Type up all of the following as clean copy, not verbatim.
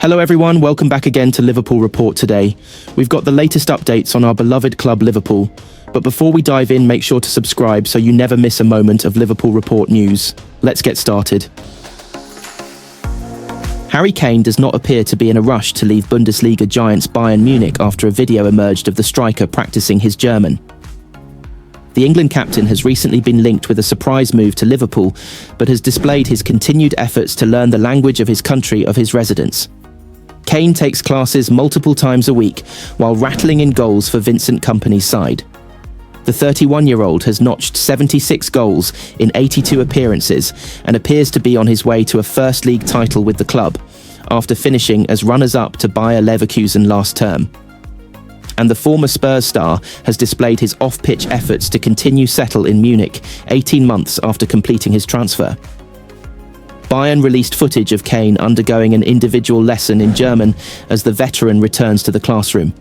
Hello everyone, welcome back again to Liverpool Report today. We've got the latest updates on our beloved club Liverpool, but before we dive in, make sure to subscribe so you never miss a moment of Liverpool Report news. Let's get started. Harry Kane does not appear to be in a rush to leave Bundesliga giants Bayern Munich after a video emerged of the striker practicing his German. The England captain has recently been linked with a surprise move to Liverpool, but has displayed his continued efforts to learn the language of his country of his residence. Kane takes classes multiple times a week while rattling in goals for Vincent Kompany's side. The 31-year-old has notched 76 goals in 82 appearances and appears to be on his way to a First League title with the club, after finishing as runners-up to Bayer Leverkusen last term. And the former Spurs star has displayed his off-pitch efforts to continue settle in Munich 18 months after completing his transfer. Bayern released footage of Kane undergoing an individual lesson in German as the veteran returns to the classroom.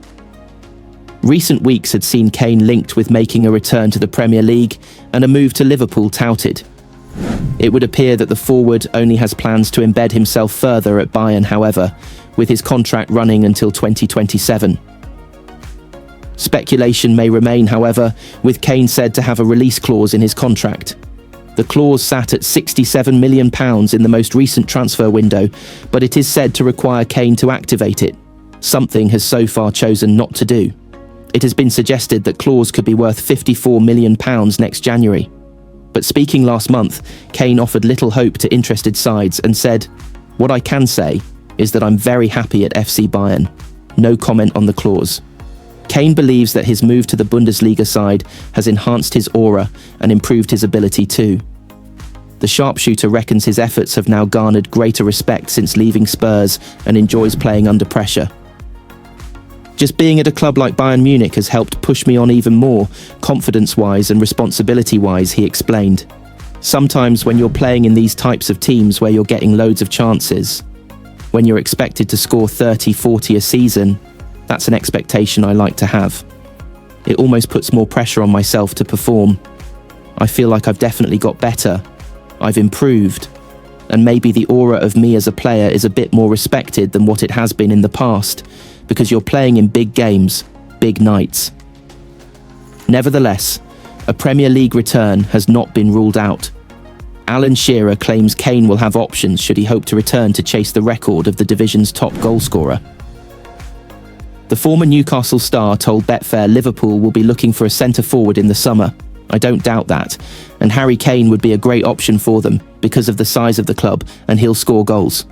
Recent weeks had seen Kane linked with making a return to the Premier League and a move to Liverpool touted. It would appear that the forward only has plans to embed himself further at Bayern, however, with his contract running until 2027. Speculation may remain, however, with Kane said to have a release clause in his contract. The clause sat at £67 million in the most recent transfer window, but it is said to require Kane to activate it, something has so far chosen not to do. It has been suggested that clause could be worth £54 million next January. But speaking last month, Kane offered little hope to interested sides and said, "What I can say is that I'm very happy at FC Bayern. No comment on the clause." Kane believes that his move to the Bundesliga side has enhanced his aura and improved his ability too. The sharpshooter reckons his efforts have now garnered greater respect since leaving Spurs and enjoys playing under pressure. "Just being at a club like Bayern Munich has helped push me on even more, confidence-wise and responsibility-wise," he explained. "Sometimes when you're playing in these types of teams where you're getting loads of chances, when you're expected to score 30, 40 a season, that's an expectation I like to have. It almost puts more pressure on myself to perform. I feel like I've definitely got better. I've improved. And maybe the aura of me as a player is a bit more respected than what it has been in the past, because you're playing in big games, big nights." Nevertheless, a Premier League return has not been ruled out. Alan Shearer claims Kane will have options should he hope to return to chase the record of the division's top goalscorer. The former Newcastle star told Betfair Liverpool will be looking for a centre-forward in the summer. "I don't doubt that, and Harry Kane would be a great option for them because of the size of the club, and he'll score goals."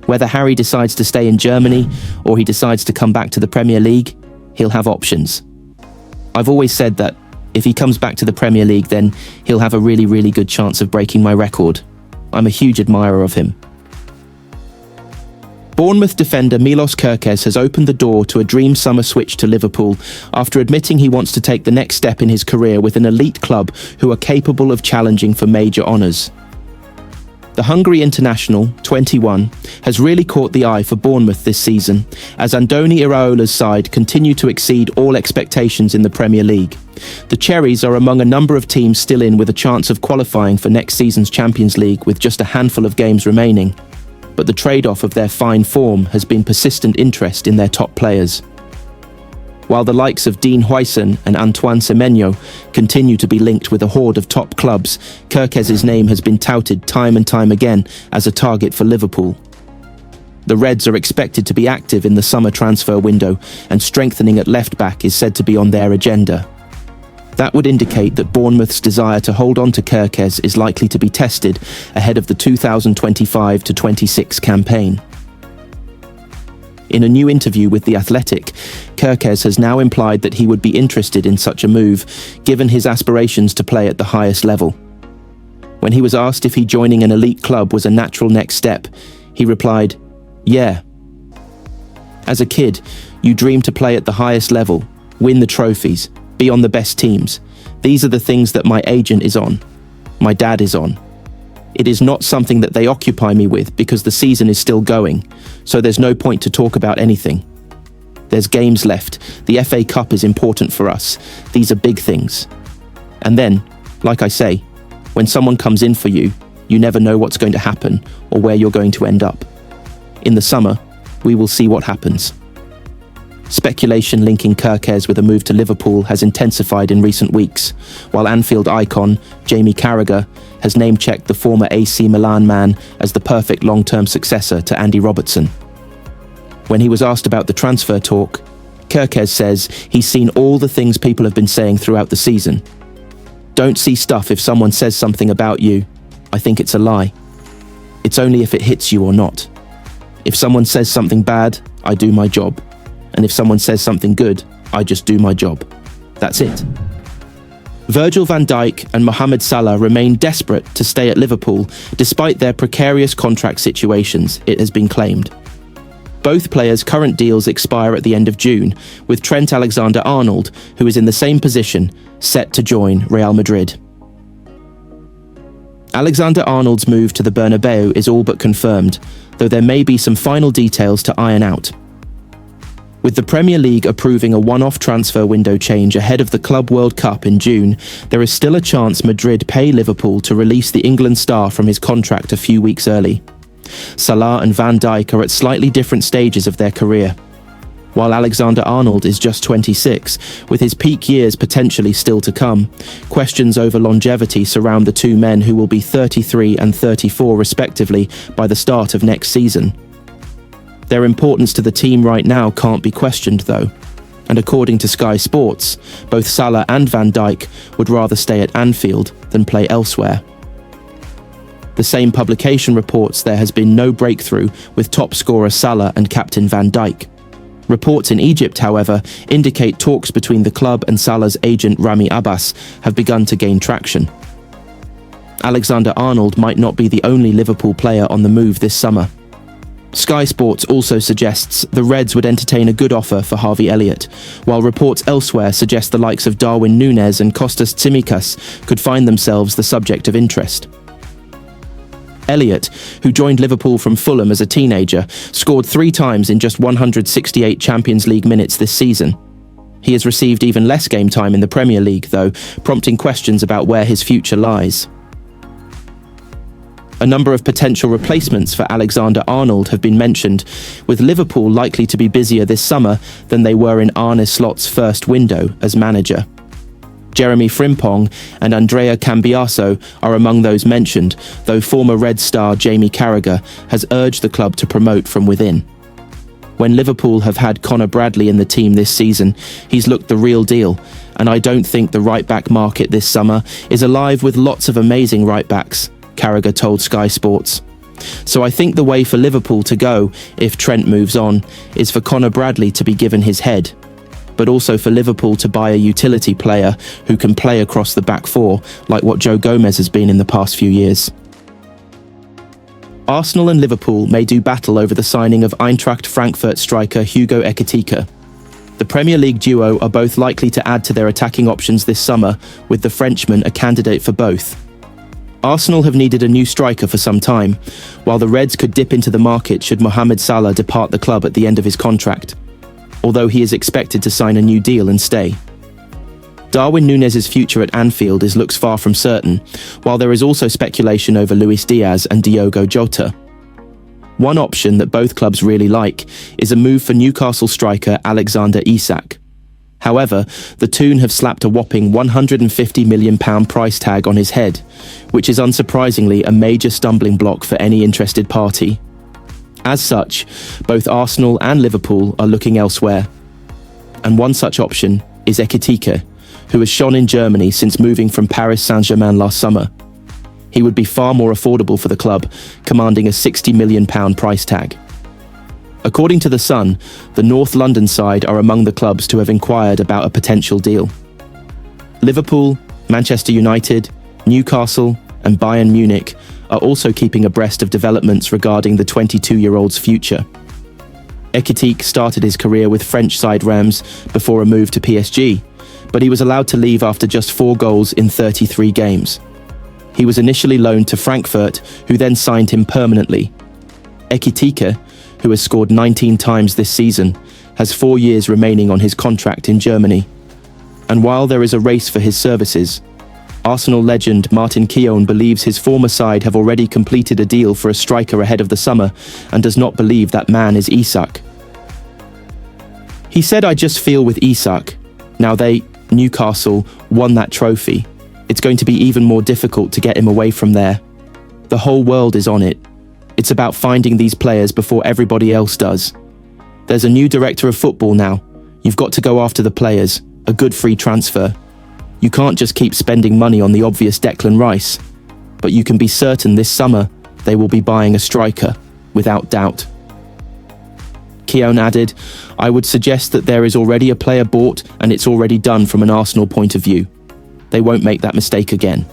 Whether Harry decides to stay in Germany or he decides to come back to the Premier League, he'll have options. "I've always said that if he comes back to the Premier League, then he'll have a really, really good chance of breaking my record. I'm a huge admirer of him." Bournemouth defender Milos Kerkez has opened the door to a dream summer switch to Liverpool after admitting he wants to take the next step in his career with an elite club who are capable of challenging for major honours. The Hungary international, 21, has really caught the eye for Bournemouth this season, as Andoni Iraola's side continue to exceed all expectations in the Premier League. The Cherries are among a number of teams still in with a chance of qualifying for next season's Champions League with just a handful of games remaining. But the trade-off of their fine form has been persistent interest in their top players. While the likes of Dean Huijsen and Antoine Semenyo continue to be linked with a horde of top clubs, Kerkez's name has been touted time and time again as a target for Liverpool. The Reds are expected to be active in the summer transfer window, and strengthening at left-back is said to be on their agenda. That would indicate that Bournemouth's desire to hold on to Kerkez is likely to be tested ahead of the 2025-26 campaign. In a new interview with The Athletic, Kerkez has now implied that he would be interested in such a move, given his aspirations to play at the highest level. When he was asked if he joining an elite club was a natural next step, he replied, "Yeah. As a kid, you dream to play at the highest level, win the trophies, be on the best teams. These are the things that my agent is on. My dad is on. It is not something that they occupy me with because the season is still going, so there's no point to talk about anything. There's games left. The FA Cup is important for us. These are big things. And then, like I say, when someone comes in for you, you never know what's going to happen or where you're going to end up. In the summer, we will see what happens. Speculation linking Kerkez with a move to Liverpool has intensified in recent weeks, while Anfield icon Jamie Carragher has name-checked the former AC Milan man as the perfect long-term successor to Andy Robertson. When he was asked about the transfer talk, Kerkez says he's seen all the things people have been saying throughout the season. Don't see stuff if someone says something about you. I think it's a lie. It's only if it hits you or not. If someone says something bad, I do my job. And if someone says something good, I just do my job. That's it. Virgil van Dijk and Mohamed Salah remain desperate to stay at Liverpool despite their precarious contract situations, it has been claimed. Both players' current deals expire at the end of June, with Trent Alexander-Arnold, who is in the same position, set to join Real Madrid. Alexander-Arnold's move to the Bernabeu is all but confirmed, though there may be some final details to iron out. With the Premier League approving a one-off transfer window change ahead of the Club World Cup in June, there is still a chance Madrid pay Liverpool to release the England star from his contract a few weeks early. Salah and Van Dijk are at slightly different stages of their career. While Alexander-Arnold is just 26, with his peak years potentially still to come, questions over longevity surround the two men who will be 33 and 34 respectively by the start of next season. Their importance to the team right now can't be questioned though, and according to Sky Sports, both Salah and Van Dijk would rather stay at Anfield than play elsewhere. The same publication reports there has been no breakthrough with top scorer Salah and captain Van Dijk. Reports in Egypt, however, indicate talks between the club and Salah's agent Rami Abbas have begun to gain traction. Alexander-Arnold might not be the only Liverpool player on the move this summer. Sky Sports also suggests the Reds would entertain a good offer for Harvey-Elliott, while reports elsewhere suggest the likes of Darwin Núñez and Kostas Tsimikas could find themselves the subject of interest. Elliott, who joined Liverpool from Fulham as a teenager, scored 3 times in just 168 Champions League minutes this season. He has received even less game time in the Premier League, though, prompting questions about where his future lies. A number of potential replacements for Alexander-Arnold have been mentioned, with Liverpool likely to be busier this summer than they were in Arne Slot's first window as manager. Jeremiafrimpong and Andrea Cambiaso are among those mentioned, though former Red star Jamie Carragher has urged the club to promote from within. When Liverpool have had Conor Bradley in the team this season, he's looked the real deal, and I don't think the right-back market this summer is alive with lots of amazing right-backs, Carragher told Sky Sports. So I think the way for Liverpool to go, if Trent moves on, is for Conor Bradley to be given his head, but also for Liverpool to buy a utility player who can play across the back four, like what Joe Gomez has been in the past few years. Arsenal and Liverpool may do battle over the signing of Eintracht Frankfurt striker Hugo Ekitike. The Premier League duo are both likely to add to their attacking options this summer, with the Frenchman a candidate for both. Arsenal have needed a new striker for some time, while the Reds could dip into the market should Mohamed Salah depart the club at the end of his contract, although he is expected to sign a new deal and stay. Darwin Núñez's future at Anfield looks far from certain, while there is also speculation over Luis Diaz and Diogo Jota. One option that both clubs really like is a move for Newcastle striker Alexander Isak. However, the Toon have slapped a whopping £150 million price tag on his head, which is unsurprisingly a major stumbling block for any interested party. As such, both Arsenal and Liverpool are looking elsewhere. And one such option is Ekitike, who has shone in Germany since moving from Paris Saint-Germain last summer. He would be far more affordable for the club, commanding a £60 million price tag. According to The Sun, the North London side are among the clubs to have inquired about a potential deal. Liverpool, Manchester United, Newcastle, and Bayern Munich are also keeping abreast of developments regarding the 22-year-old's future. Ekitike started his career with French side Reims before a move to PSG, but he was allowed to leave after just 4 goals in 33 games. He was initially loaned to Frankfurt, who then signed him permanently. Ekitike, who has scored 19 times this season, has 4 years remaining on his contract in Germany. And while there is a race for his services, Arsenal legend Martin Keown believes his former side have already completed a deal for a striker ahead of the summer and does not believe that man is Isak. He said, "I just feel with Isak. Now Newcastle, won that trophy. It's going to be even more difficult to get him away from there. The whole world is on it. It's about finding these players before everybody else does. There's a new director of football now. You've got to go after the players, a good free transfer. You can't just keep spending money on the obvious Declan Rice. But you can be certain this summer they will be buying a striker, without doubt." Keown added, "I would suggest that there is already a player bought and it's already done from an Arsenal point of view. They won't make that mistake again."